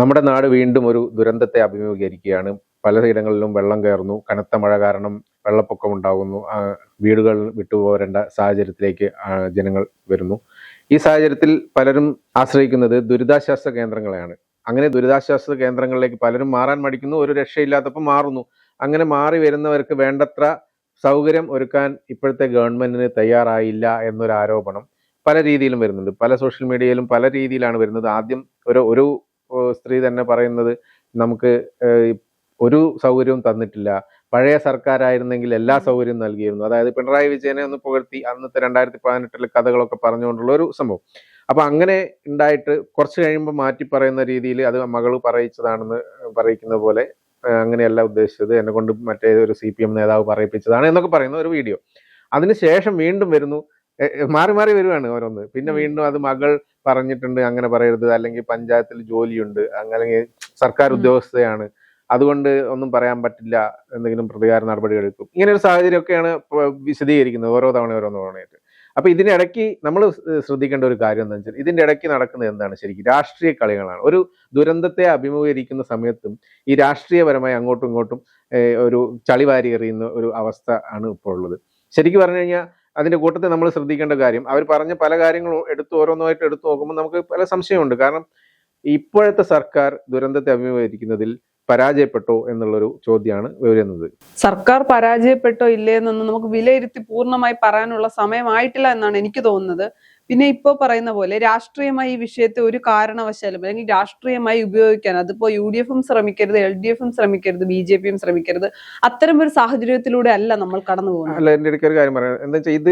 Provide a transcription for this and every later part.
നമ്മുടെ നാട് വീണ്ടും ഒരു ദുരന്തത്തെ അഭിമുഖീകരിക്കുകയാണ്. പലയിടങ്ങളിലും വെള്ളം കയറുന്നു. കനത്ത മഴ കാരണം വെള്ളപ്പൊക്കം ഉണ്ടാകുന്നു. വീടുകൾ വിട്ടുപോരേണ്ട സാഹചര്യത്തിലേക്ക് ജനങ്ങൾ വരുന്നു. ഈ സാഹചര്യത്തിൽ പലരും ആശ്രയിക്കുന്നത് ദുരിതാശ്വാസ കേന്ദ്രങ്ങളെയാണ്. അങ്ങനെ ദുരിതാശ്വാസ കേന്ദ്രങ്ങളിലേക്ക് പലരും മാറാൻ മടിക്കുന്നു. ഒരു രക്ഷയില്ലാത്തപ്പോൾ മാറുന്നു. അങ്ങനെ മാറി വരുന്നവർക്ക് വേണ്ടത്ര സൗകര്യം ഒരുക്കാൻ ഇപ്പോഴത്തെ ഗവൺമെന്റിന് തയ്യാറായില്ല എന്നൊരു ആരോപണം പല രീതിയിലും വരുന്നുണ്ട്. പല സോഷ്യൽ മീഡിയയിലും പല രീതിയിലാണ് വരുന്നത്. ആദ്യം ഒരു സ്ത്രീ തന്നെ പറയുന്നത്, നമുക്ക് ഒരു സൗകര്യവും തന്നിട്ടില്ല, പഴയ സർക്കാരായിരുന്നെങ്കിൽ എല്ലാ സൗകര്യവും നൽകിയിരുന്നു. അതായത് പിണറായി വിജയനെ ഒന്ന് പുകഴ്ത്തി അന്നത്തെ 2018 കഥകളൊക്കെ പറഞ്ഞുകൊണ്ടുള്ള ഒരു സംഭവം. അപ്പൊ അങ്ങനെ ഉണ്ടായിട്ട് കുറച്ച് കഴിയുമ്പോൾ മാറ്റി പറയുന്ന രീതിയിൽ അത് മകള് പറയിച്ചതാണെന്ന് പറയിക്കുന്ന പോലെ, അങ്ങനെയല്ല ഉദ്ദേശിച്ചത്, എന്നെ കൊണ്ട് മറ്റേ ഒരു CPM നേതാവ് പറയിപ്പിച്ചതാണ് എന്നൊക്കെ പറയുന്ന ഒരു വീഡിയോ. അതിനുശേഷം വീണ്ടും വരുന്നു, മാറി മാറി വരുവാണ് ഓരോന്ന്. പിന്നെ വീണ്ടും അത് മകൾ പറഞ്ഞിട്ടുണ്ട്, അങ്ങനെ പറയരുത്, അല്ലെങ്കിൽ പഞ്ചായത്തിൽ ജോലിയുണ്ട്, അല്ലെങ്കിൽ സർക്കാർ ഉദ്യോഗസ്ഥയാണ്, അതുകൊണ്ട് ഒന്നും പറയാൻ പറ്റില്ല, എന്തെങ്കിലും പ്രതികാര നടപടികൾ എടുക്കും. ഇങ്ങനെ ഒരു സാഹചര്യമൊക്കെയാണ് വിശദീകരിക്കുന്നത് ഓരോ തവണയായിട്ട്. അപ്പൊ ഇതിനിടയ്ക്ക് നമ്മൾ ശ്രദ്ധിക്കേണ്ട ഒരു കാര്യം എന്താ വെച്ചാൽ, ഇതിന്റെ ഇടയ്ക്ക് നടക്കുന്നത് എന്താണ്? ശരിക്കും രാഷ്ട്രീയ കളികളാണ്. ഒരു ദുരന്തത്തെ അഭിമുഖീകരിക്കുന്ന സമയത്തും ഈ രാഷ്ട്രീയപരമായി അങ്ങോട്ടും ഇങ്ങോട്ടും ഒരു ചളിവാരി എറിയുന്ന ഒരു അവസ്ഥ ആണ് ഇപ്പോൾ ഉള്ളത്. ശരിക്കും പറഞ്ഞു കഴിഞ്ഞാൽ അതിന്റെ കൂട്ടത്തിൽ നമ്മൾ ശ്രദ്ധിക്കേണ്ട കാര്യം, അവർ പറഞ്ഞ പല കാര്യങ്ങളും ഓരോന്നായിട്ട് എടുത്തു നോക്കുമ്പോൾ നമുക്ക് പല സംശയമുണ്ട്. കാരണം ഇപ്പോഴത്തെ സർക്കാർ ദുരന്തത്തെ അഭിമുഖീകരിക്കുന്നതിൽ പരാജയപ്പെട്ടോ എന്നുള്ളൊരു ചോദ്യമാണ് വരുന്നത്. സർക്കാർ പരാജയപ്പെട്ടോ ഇല്ലേ എന്നൊന്നും നമുക്ക് വിലയിരുത്തി പൂർണ്ണമായി പറയാനുള്ള സമയമായിട്ടില്ല എന്നാണ് എനിക്ക് തോന്നുന്നത്. പിന്നെ ഇപ്പോ പറയുന്ന പോലെ രാഷ്ട്രീയമായി ഈ വിഷയത്തെ ഒരു കാരണവശാലും, അല്ലെങ്കിൽ രാഷ്ട്രീയമായി ഉപയോഗിക്കാൻ, അതിപ്പോ UDFും ശ്രമിക്കരുത്, LDFും ശ്രമിക്കരുത്, BJPയും ശ്രമിക്കരുത്, അത്തരം ഒരു സാഹചര്യത്തിലൂടെ അല്ല നമ്മൾ കടന്നു പോകുന്നത്. അല്ല, എന്റെ ഇടയ്ക്ക് ഒരു കാര്യം പറയാം. എന്താ വെച്ചാൽ, ഇത്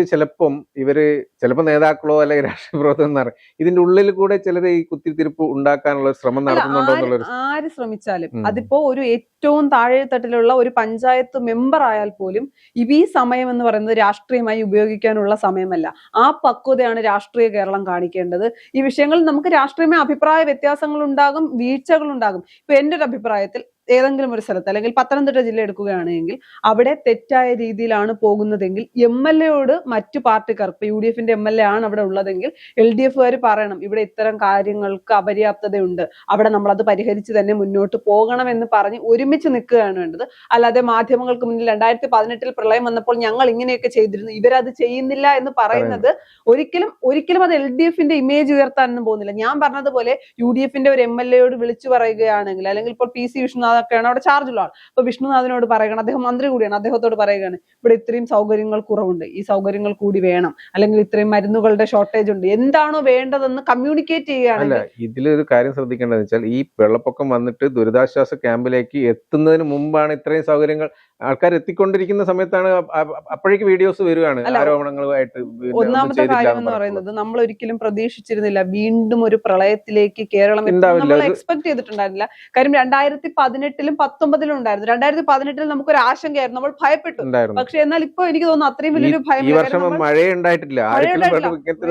ചിലപ്പോൾ നേതാക്കളോ അല്ലെങ്കിൽ രാഷ്ട്രീയ പ്രവർത്തകർ ഇതിന്റെ ഉള്ളിൽ കൂടെ ചിലർ ഈ കുത്തിത്തിരിപ്പ് ഉണ്ടാക്കാനുള്ള ശ്രമം നടത്തുന്നുണ്ടോ? ആര് ശ്രമിച്ചാലും, അതിപ്പോ ഒരു ഏറ്റവും താഴെത്തട്ടിലുള്ള ഒരു പഞ്ചായത്ത് മെമ്പർ ആയാൽ പോലും ഈ സമയം എന്ന് പറയുന്നത് രാഷ്ട്രീയമായി ഉപയോഗിക്കാനുള്ള സമയമല്ല. ആ പക്വതയാണ് രാഷ്ട്രീയ കേരളം കാണിക്കേണ്ടത്. ഈ വിഷയങ്ങളിൽ നമുക്ക് രാഷ്ട്രീയമായ അഭിപ്രായ വ്യത്യാസങ്ങൾ ഉണ്ടാകും, വീഴ്ചകൾ ഉണ്ടാകും. ഇപ്പൊ എന്റെ ഒരു അഭിപ്രായത്തിൽ ഏതെങ്കിലും ഒരു സ്ഥലത്ത്, അല്ലെങ്കിൽ പത്തനംതിട്ട ജില്ല എടുക്കുകയാണെങ്കിൽ, അവിടെ തെറ്റായ രീതിയിലാണ് പോകുന്നതെങ്കിൽ MLAയോട് മറ്റു പാർട്ടിക്കാർ, ഇപ്പൊ UDFന്റെ MLA ആണ് അവിടെ ഉള്ളതെങ്കിൽ LDFുകാർ പറയണം, ഇവിടെ ഇത്തരം കാര്യങ്ങൾക്ക് അപര്യാപ്തതയുണ്ട്, അവിടെ നമ്മൾ അത് പരിഹരിച്ച് തന്നെ മുന്നോട്ട് പോകണം എന്ന് പറഞ്ഞ് ഒരുമിച്ച് നിൽക്കുകയാണ് വേണ്ടത്. അല്ലാതെ മാധ്യമങ്ങൾക്ക് മുന്നിൽ 2018 പ്രളയം വന്നപ്പോൾ ഞങ്ങൾ ഇങ്ങനെയൊക്കെ ചെയ്തിരുന്നു, ഇവരത് ചെയ്യുന്നില്ല എന്ന് പറയുന്നത് ഒരിക്കലും അത് LDFന്റെ ഇമേജ് ഉയർത്താനൊന്നും പോകുന്നില്ല. ഞാൻ പറഞ്ഞതുപോലെ UDFന്റെ ഒരു MLAയോട് വിളിച്ചു പറയുകയാണെങ്കിൽ, അല്ലെങ്കിൽ ഇപ്പോൾ PC വിഷ്ണുനാഥൊക്കെയാണ് അവിടെ ചാർജുള്ള ആൾ, അപ്പൊ വിഷ്ണുനാഥിനോട് പറയുകയാണ്, അദ്ദേഹം മന്ത്രി കൂടിയാണ്, അദ്ദേഹത്തോട് പറയുകയാണ്, ഇവിടെ ഇത്രയും സൗകര്യങ്ങൾ കുറവുണ്ട്, ഈ സൗകര്യങ്ങൾ കൂടി വേണം, അല്ലെങ്കിൽ ഇത്രയും മരുന്നുകളുടെ ഷോർട്ടേജ് ഉണ്ട്, എന്താണോ വേണ്ടതെന്ന് കമ്മ്യൂണിക്കേറ്റ് ചെയ്യുകയാണ്. ഇതിലൊരു കാര്യം ശ്രദ്ധിക്കേണ്ടതെന്ന് വെച്ചാൽ, ഈ വെള്ളപ്പൊക്കം വന്നിട്ട് ദുരിതാശ്വാസ ക്യാമ്പിലേക്ക് എത്തുന്നതിന് മുമ്പാണ് ഇത്രയും സൗകര്യങ്ങൾ ആൾക്കാർ എത്തിക്കൊണ്ടിരിക്കുന്ന സമയത്താണ് അപ്പോഴേക്ക് വീഡിയോസ് വരുവാണ് ആരോപണങ്ങളുമായിട്ട്. ഒന്നാമത്തെ കാര്യം എന്ന് പറയുന്നത്, നമ്മൾ ഒരിക്കലും പ്രതീക്ഷിച്ചിരുന്നില്ല വീണ്ടും ഒരു പ്രളയത്തിലേക്ക് കേരളം എക്സ്പെക്ട് ചെയ്തിട്ടുണ്ടായിരുന്നില്ല. കാര്യം 2018-ലും 2019-ലും ഉണ്ടായിരുന്നു. 2018-ൽ നമുക്കൊരു ആശങ്കയായിരുന്നു, നമ്മൾ ഭയപ്പെട്ടു. പക്ഷെ എന്നാൽ ഇപ്പൊ എനിക്ക് തോന്നുന്നു അത്രയും വലിയൊരു ഭയം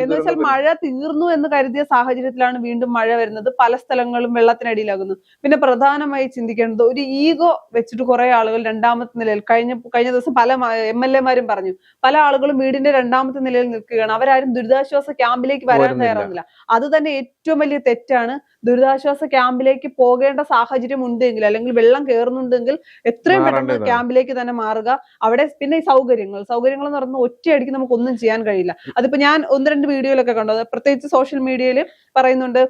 എന്ന് വെച്ചാൽ, മഴ തീർന്നു എന്ന് കരുതിയ സാഹചര്യത്തിലാണ് വീണ്ടും മഴ വരുന്നത്. പല സ്ഥലങ്ങളും വെള്ളത്തിനടിയിലാകുന്നു. പിന്നെ പ്രധാനമായി ചിന്തിക്കേണ്ടത്, ഒരു ഈഗോ വെച്ചിട്ട് കുറെ ആളുകൾ രണ്ടാമത്തെ നിലയിൽ, കഴിഞ്ഞ ദിവസം പല MLAമാരും പറഞ്ഞു, പല ആളുകളും വീടിന്റെ രണ്ടാമത്തെ നിലയിൽ നിൽക്കുകയാണ്, അവരാരും ദുരിതാശ്വാസ ക്യാമ്പിലേക്ക് വരാൻ തയ്യാറാകുന്നില്ല. അത് തന്നെ ഏറ്റവും വലിയ തെറ്റാണ്. ദുരിതാശ്വാസ ക്യാമ്പിലേക്ക് പോകേണ്ട സാഹചര്യം ഉണ്ടെങ്കിൽ, അല്ലെങ്കിൽ വെള്ളം കയറുന്നുണ്ടെങ്കിൽ എത്രയും പെട്ടെന്ന് ക്യാമ്പിലേക്ക് തന്നെ മാറുക. അവിടെ പിന്നെ ഈ സൗകര്യങ്ങൾ എന്ന് പറയുന്നത് ഒറ്റയടിക്ക് നമുക്ക് ഒന്നും ചെയ്യാൻ കഴിയില്ല. അതിപ്പോ ഞാൻ 1-2 വീഡിയോയിലൊക്കെ കണ്ടത്, പ്രത്യേകിച്ച് സോഷ്യൽ മീഡിയയിൽ പറയുന്നുണ്ട്,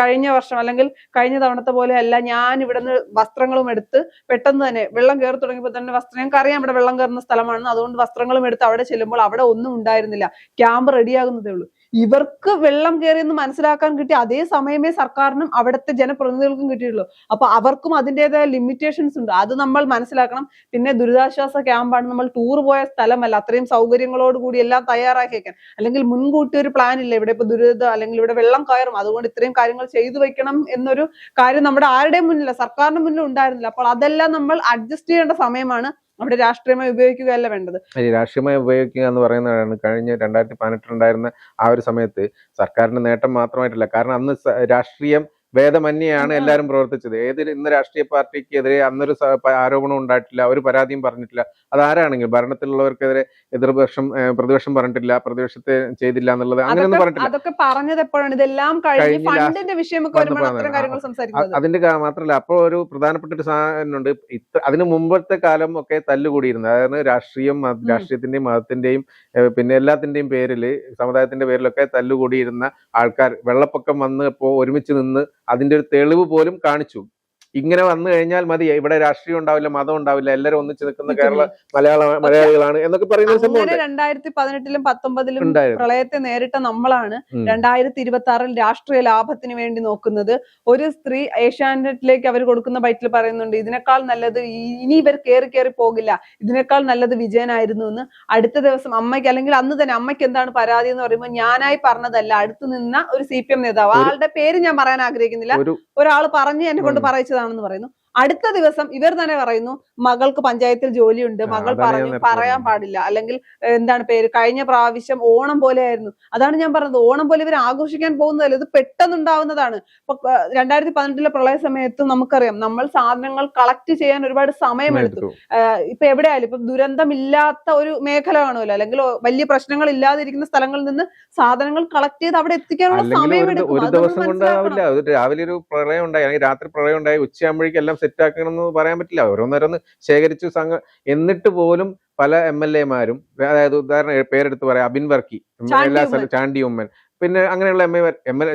കഴിഞ്ഞ വർഷം അല്ലെങ്കിൽ കഴിഞ്ഞ തവണത്തെ പോലെ അല്ല, ഞാൻ ഇവിടുന്ന് വസ്ത്രങ്ങളും എടുത്ത് പെട്ടെന്ന് തന്നെ വെള്ളം കയറി തുടങ്ങിയപ്പോൾ തന്നെ വസ്ത്രം, ഞങ്ങൾക്ക് അറിയാം ഇവിടെ വെള്ളം കയറുന്ന സ്ഥലമാണ്, അതുകൊണ്ട് വസ്ത്രങ്ങളും എടുത്ത് അവിടെ ചെല്ലുമ്പോൾ അവിടെ ഒന്നും ഉണ്ടായിരുന്നില്ല, ക്യാമ്പ് റെഡിയാകുന്നതേ ഉള്ളൂ. ഇവർക്ക് വെള്ളം കയറിയെന്ന് മനസ്സിലാക്കാൻ കിട്ടിയ അതേ സമയമേ സർക്കാരിനും അവിടുത്തെ ജനപ്രതിനിധികൾക്കും കിട്ടിയുള്ളൂ. അപ്പൊ അവർക്കും അതിൻ്റെതായ ലിമിറ്റേഷൻസ് ഉണ്ട്, അത് നമ്മൾ മനസ്സിലാക്കണം. പിന്നെ ദുരിതാശ്വാസ ക്യാമ്പാണ്, നമ്മൾ ടൂർ പോയ സ്ഥലമല്ല. അത്രയും സൗകര്യങ്ങളോട് കൂടി എല്ലാം തയ്യാറാക്കി വെക്കാൻ, അല്ലെങ്കിൽ മുൻകൂട്ടി ഒരു പ്ലാൻ ഇല്ല, ഇവിടെ ഇപ്പൊ ദുരിതം അല്ലെങ്കിൽ ഇവിടെ വെള്ളം കയറും, അതുകൊണ്ട് ഇത്രയും കാര്യങ്ങൾ ചെയ്തു വെക്കണം എന്നൊരു കാര്യം നമ്മുടെ ആരുടെയും മുന്നില്ല, സർക്കാരിന്റെ മുന്നിൽ ഉണ്ടായിരുന്നില്ല. അപ്പോൾ അതെല്ലാം നമ്മൾ അഡ്ജസ്റ്റ് ചെയ്യേണ്ട സമയമാണ്. അവിടെ രാഷ്ട്രീയമായി ഉപയോഗിക്കുകയല്ല വേണ്ടത്. രാഷ്ട്രീയമായി ഉപയോഗിക്കുക എന്ന് പറയുന്നതാണ് കഴിഞ്ഞ 2018 ഉണ്ടായിരുന്ന ആ ഒരു സമയത്ത് സർക്കാരിന്റെ നേട്ടം മാത്രമായിട്ടില്ല. കാരണം അന്ന് രാഷ്ട്രീയം ഭേദമന്യാണ് എല്ലാവരും പ്രവർത്തിച്ചത്. ഇന്ന് രാഷ്ട്രീയ പാർട്ടിക്കെതിരെ അന്നൊരു ആരോപണം ഉണ്ടായിട്ടില്ല, ഒരു പരാതിയും പറഞ്ഞിട്ടില്ല. അതാരാണെങ്കിലും ഭരണത്തിലുള്ളവർക്കെതിരെ പ്രതിപക്ഷം പറഞ്ഞിട്ടില്ല, പ്രതിപക്ഷത്തെ ചെയ്തില്ല എന്നുള്ളത് അങ്ങനെയൊന്നും പറഞ്ഞിട്ടില്ല. അതൊക്കെ പറഞ്ഞത് എപ്പോഴാണ്? ഇതെല്ലാം കഴിഞ്ഞ് ഫണ്ടിന്റെ വിഷയമൊക്കെ വരുമ്പോൾ അത്തരം കാര്യങ്ങൾ സംസാരിക്കുന്നത്. അതിന്റെ മാത്രമല്ല, അപ്പോൾ ഒരു പ്രധാനപ്പെട്ട ഒരു സാധനമുണ്ട്. അതിന് മുമ്പത്തെ കാലം ഒക്കെ തല്ലുകൂടിയിരുന്നു. അതായത് രാഷ്ട്രീയത്തിന്റെയും മതത്തിന്റെയും പിന്നെ എല്ലാത്തിന്റെയും പേരിൽ, സമുദായത്തിന്റെ പേരിലൊക്കെ തല്ലുകൂടിയിരുന്ന ആൾക്കാർ വെള്ളപ്പൊക്കം വന്ന് ഇപ്പോൾ ഒരുമിച്ച് നിന്ന് അതിന്റെ ഒരു തെളിവ് പോലും കാണിച്ചു. ഇങ്ങനെ വന്നു കഴിഞ്ഞാൽ മതി, ഇവിടെ രാഷ്ട്രീയം ഉണ്ടാവില്ല, മതം ഉണ്ടാവില്ല, എല്ലാവരും ഒന്നിച്ച് നിൽക്കുന്ന മലയാളികളാണ് എന്നൊക്കെ പറയുന്ന സംഭവം 2018-ലും 19-ലും പ്രളയത്തെ നേരിട്ട നമ്മളാണ് 2026-ൽ രാഷ്ട്രീയ ലാഭത്തിന് വേണ്ടി നോക്കുന്നത്. ഒരു സ്ത്രീ ഏഷ്യാനെറ്റിലേക്ക് അവർ കൊടുക്കുന്ന ബൈറ്റിൽ പറയുന്നുണ്ട്, ഇതിനേക്കാൾ നല്ലത് ഇനി ഇവർ കയറി പോകില്ല, ഇതിനേക്കാൾ നല്ലത് വിജയനായിരുന്നു എന്ന്. അടുത്ത ദിവസം അമ്മയ്ക്ക്, അല്ലെങ്കിൽ അന്ന് തന്നെ അമ്മയ്ക്ക് എന്താണ് പരാതി എന്ന് പറയുമ്പോൾ ഞാനായി പറഞ്ഞതല്ല, അടുത്ത് നിന്ന ഒരു CPM നേതാവ്, ആളുടെ പേര് ഞാൻ പറയാൻ ആഗ്രഹിക്കുന്നില്ല, ഒരാൾ പറഞ്ഞ് എന്നെ കൊണ്ട് പറയിച്ചതാണെന്ന് പറയുന്നു. അടുത്ത ദിവസം ഇവർ തന്നെ പറയുന്നു മകൾക്ക് പഞ്ചായത്തിൽ ജോലിയുണ്ട്, മകൾ പറയാൻ പാടില്ല, അല്ലെങ്കിൽ എന്താണ് പേര്, കഴിഞ്ഞ പ്രാവശ്യം ഓണം പോലെ ആയിരുന്നു. അതാണ് ഞാൻ പറഞ്ഞത്, ഓണം പോലെ ഇവർ ആഘോഷിക്കാൻ പോകുന്നതല്ല, ഇത് പെട്ടെന്നുണ്ടാവുന്നതാണ്. ഇപ്പൊ 2018-ലെ പ്രളയ സമയത്തും നമുക്കറിയാം, നമ്മൾ സാധനങ്ങൾ കളക്ട് ചെയ്യാൻ ഒരുപാട് സമയമെടുത്തു. ഇപ്പൊ എവിടെയായാലും ഇപ്പൊ ദുരന്തമില്ലാത്ത ഒരു മേഖല കാണുമല്ലോ, അല്ലെങ്കിൽ വലിയ പ്രശ്നങ്ങൾ ഇല്ലാതിരിക്കുന്ന സ്ഥലങ്ങളിൽ നിന്ന് സാധനങ്ങൾ കളക്ട് ചെയ്ത് അവിടെ എത്തിക്കാനുള്ള സമയമെടുക്കും. ഒരു ദിവസം കൊണ്ടാവില്ല. രാവിലെ ഒരു പ്രളയം ഉണ്ടായി, അല്ലെങ്കിൽ രാത്രി പ്രളയം ഉണ്ടായി, ഉച്ചയാകുമ്പോഴേക്കും എല്ലാം സെറ്റ് ആക്കണമെന്ന് പറയാൻ പറ്റില്ല. ഓരോന്നോരോന്ന് ശേഖരിച്ചു എന്നിട്ട് പോലും പല MLA മാരും, അതായത് ഉദാഹരണം പേരെടുത്ത് പറയാം, അബിൻ വർക്കി, എല്ലാ സ്ഥലവും ചാണ്ടി ഉമ്മൻ, പിന്നെ അങ്ങനെയുള്ള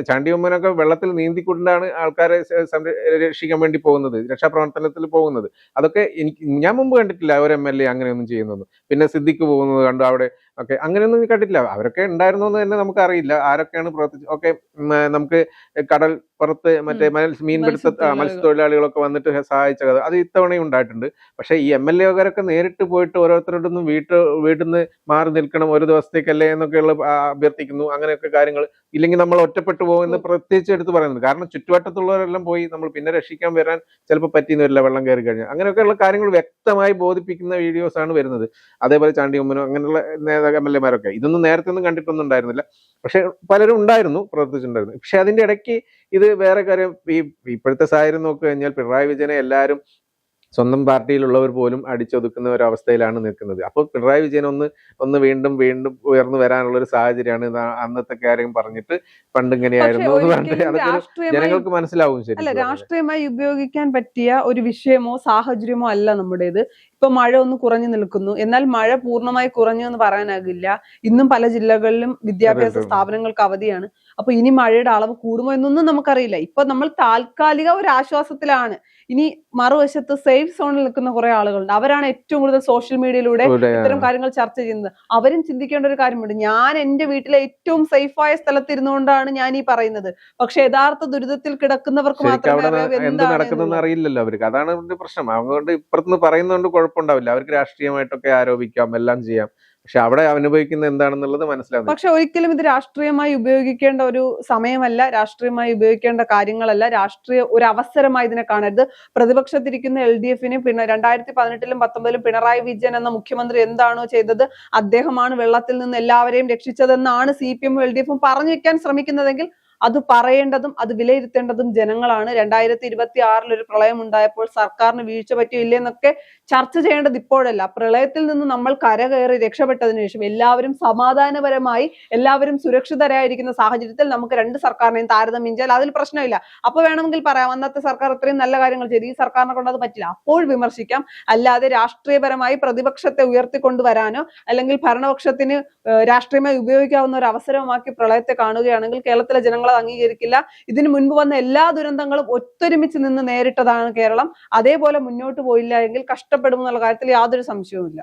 ചാണ്ടി ഉമ്മനൊക്കെ വെള്ളത്തിൽ നീന്തിക്കൊണ്ടാണ് ആൾക്കാരെ രക്ഷിക്കാൻ വേണ്ടി പോകുന്നത്, രക്ഷാപ്രവർത്തനത്തിൽ പോകുന്നത്. അതൊക്കെ ഞാൻ മുമ്പ് കണ്ടിട്ടില്ല ഒരു MLA അങ്ങനെയൊന്നും ചെയ്യുന്നൊന്നും. പിന്നെ സിദ്ദിഖ് പോകുന്നത് കണ്ടു, അവിടെ ഒക്കെ അങ്ങനെയൊന്നും കണ്ടിട്ടില്ല. അവരൊക്കെ ഉണ്ടായിരുന്നോ എന്ന് തന്നെ നമുക്ക് അറിയില്ല, ആരൊക്കെയാണ് പ്രവർത്തിച്ചത്. ഒക്കെ നമുക്ക് കടൽ പുറത്ത് മീൻപിടുത്ത മത്സ്യത്തൊഴിലാളികളൊക്കെ വന്നിട്ട് സഹായിച്ച കഥ അത് ഇത്തവണയും ഉണ്ടായിട്ടുണ്ട്. പക്ഷെ ഈ MLA-കാരൊക്കെ നേരിട്ട് പോയിട്ട് ഓരോരുത്തരോടൊന്നും വീട്ടിൽ നിന്ന് മാറി നിൽക്കണം, ഒരു ദിവസത്തേക്കല്ലേ എന്നൊക്കെയുള്ള അഭ്യർത്ഥിക്കുന്നു. അങ്ങനെയൊക്കെ കാര്യങ്ങൾ ഇല്ലെങ്കിൽ നമ്മൾ ഒറ്റപ്പെട്ടു പോകുമെന്ന് പ്രത്യേകിച്ച് എടുത്ത് പറയുന്നത്. കാരണം ചുറ്റുവട്ടത്തുള്ളവരെല്ലാം പോയി നമ്മൾ പിന്നെ രക്ഷിക്കാൻ വരാൻ ചിലപ്പോൾ പറ്റിയെന്ന് വരില്ല, വെള്ളം കയറി കഴിഞ്ഞാൽ. അങ്ങനെയൊക്കെയുള്ള കാര്യങ്ങൾ വ്യക്തമായി ബോധിപ്പിക്കുന്ന വീഡിയോസ് ആണ് വരുന്നത്. അതേപോലെ ചാണ്ടി ഉമ്മനോ അങ്ങനെയുള്ള MLA-മാരൊക്കെ ഇതൊന്നും നേരത്തെ ഒന്നും കണ്ടിട്ടൊന്നും ഉണ്ടായിരുന്നില്ല. പക്ഷെ പലരും ഉണ്ടായിരുന്നു, പ്രവർത്തിച്ചിട്ടുണ്ടായിരുന്നു. പക്ഷെ അതിന്റെ ഇടയ്ക്ക് ഇത് വേറെ കാര്യം, ഇപ്പോഴത്തെ സാഹചര്യം നോക്കി കഴിഞ്ഞാൽ പിണറായി വിജയനെ എല്ലാവരും സ്വന്തം പാർട്ടിയിലുള്ളവർ പോലും അടിച്ചൊതുക്കുന്ന ഒരു അവസ്ഥയിലാണ് നിൽക്കുന്നത്. അപ്പോൾ പിണറായി വിജയൻ ഒന്ന് വീണ്ടും ഉയർന്നു വരാനുള്ള ഒരു സാഹചര്യമാണ്. അന്നത്തെ കാര്യം പറഞ്ഞിട്ട് പണ്ടിങ്ങനെയായിരുന്നു എന്ന് പറഞ്ഞിട്ട് അതൊക്കെ ജനങ്ങൾക്ക് മനസ്സിലാവും. ശരി, അല്ല, രാഷ്ട്രീയമായി ഉപയോഗിക്കാൻ പറ്റിയ ഒരു വിഷയമോ സാഹചര്യമോ അല്ല നമ്മുടേത്. ഇപ്പൊ മഴ ഒന്ന് കുറഞ്ഞു നിൽക്കുന്നു, എന്നാൽ മഴ പൂർണ്ണമായി കുറഞ്ഞു എന്ന് പറയാനാകില്ല. ഇന്നും പല ജില്ലകളിലും വിദ്യാഭ്യാസ സ്ഥാപനങ്ങൾക്ക് അവധിയാണ്. അപ്പൊ ഇനി മഴയുടെ അളവ് കൂടുമോ എന്നൊന്നും നമുക്കറിയില്ല. ഇപ്പൊ നമ്മൾ താൽക്കാലിക ഒരു ആശ്വാസത്തിലാണ്. ഇനി മറുവശത്ത് സേഫ് സോണിൽ നിൽക്കുന്ന കുറെ ആളുകളുണ്ട്. അവരാണ് ഏറ്റവും കൂടുതൽ സോഷ്യൽ മീഡിയയിലൂടെ ഇത്തരം കാര്യങ്ങൾ ചർച്ച ചെയ്യുന്നത്. അവരും ചിന്തിക്കേണ്ട ഒരു കാര്യമുണ്ട്, ഞാൻ എന്റെ വീട്ടിലെ ഏറ്റവും സേഫായ സ്ഥലത്ത് ഇരുന്നുകൊണ്ടാണ് ഞാൻ ഈ പറയുന്നത്. പക്ഷെ യഥാർത്ഥ ദുരിതത്തിൽ കിടക്കുന്നവർക്ക് മാത്രമേ അറിയില്ലല്ലോ അവർക്ക്. അതാണ് പ്രശ്നം. അതുകൊണ്ട് ഇപ്പുറത്തുനിന്ന് പറയുന്നതുകൊണ്ട് കുഴപ്പമുണ്ടാവില്ല. അവർക്ക് രാഷ്ട്രീയമായിട്ടൊക്കെ ആരോപിക്കാം, എല്ലാം ചെയ്യാം. പക്ഷെ അവിടെ അനുഭവിക്കുന്ന എന്താണെന്നുള്ളത് മനസ്സിലാവും. പക്ഷെ ഒരിക്കലും ഇത് രാഷ്ട്രീയമായി ഉപയോഗിക്കേണ്ട ഒരു സമയമല്ല, രാഷ്ട്രീയമായി ഉപയോഗിക്കേണ്ട കാര്യങ്ങളല്ല. രാഷ്ട്രീയ ഒരു അവസരമായി ഇതിനെ കാണരുത്. പ്രതിപക്ഷത്തിരിക്കുന്ന LDF-ന് പിന്നെ 2018-ലും 19-ലും പിണറായി വിജയൻ എന്ന മുഖ്യമന്ത്രി എന്താണോ ചെയ്തത്, അദ്ദേഹമാണ് വെള്ളത്തിൽ നിന്ന് എല്ലാവരെയും രക്ഷിച്ചതെന്നാണ് CPM-ഉം LDF-ഉം പറഞ്ഞു വെക്കാൻ ശ്രമിക്കുന്നതെങ്കിൽ അത് പറയേണ്ടതും അത് വിലയിരുത്തേണ്ടതും ജനങ്ങളാണ്. 2026-ൽ ഒരു പ്രളയം ഉണ്ടായപ്പോൾ സർക്കാരിന് വീഴ്ച പറ്റിയോ ഇല്ലെന്നൊക്കെ ചർച്ച ചെയ്യേണ്ടത് ഇപ്പോഴല്ല. പ്രളയത്തിൽ നിന്ന് നമ്മൾ കരകയറി രക്ഷപ്പെട്ടതിന് ശേഷം എല്ലാവരും സമാധാനപരമായി, എല്ലാവരും സുരക്ഷിതരായിരിക്കുന്ന സാഹചര്യത്തിൽ നമുക്ക് രണ്ട് സർക്കാരിനെയും താരതമ്യം ചെയ്താൽ അതിൽ പ്രശ്നമില്ല. അപ്പൊ വേണമെങ്കിൽ പറയാം, അന്നത്തെ സർക്കാർ ഇത്രയും നല്ല കാര്യങ്ങൾ ചെയ്തു, ഈ സർക്കാരിനെ കൊണ്ട് അത് പറ്റില്ല, അപ്പോൾ വിമർശിക്കാം. അല്ലാതെ രാഷ്ട്രീയപരമായി പ്രതിപക്ഷത്തെ ഉയർത്തിക്കൊണ്ടുവരാനോ അല്ലെങ്കിൽ ഭരണപക്ഷത്തിന് രാഷ്ട്രീയമായി ഉപയോഗിക്കാവുന്ന ഒരു അവസരമാക്കി പ്രളയത്തെ കാണുകയാണെങ്കിൽ കേരളത്തിലെ ജനങ്ങൾ അത് അംഗീകരിക്കില്ല. ഇതിനു മുൻപ് വന്ന എല്ലാ ദുരന്തങ്ങളും ഒത്തൊരുമിച്ച് നിന്ന് നേരിട്ടതാണ് കേരളം. അതേപോലെ മുന്നോട്ട് പോയില്ല എങ്കിൽ കഷ്ടപ്പെടുമെന്നുള്ള കാര്യത്തിൽ യാതൊരു സംശയവുമില്ല.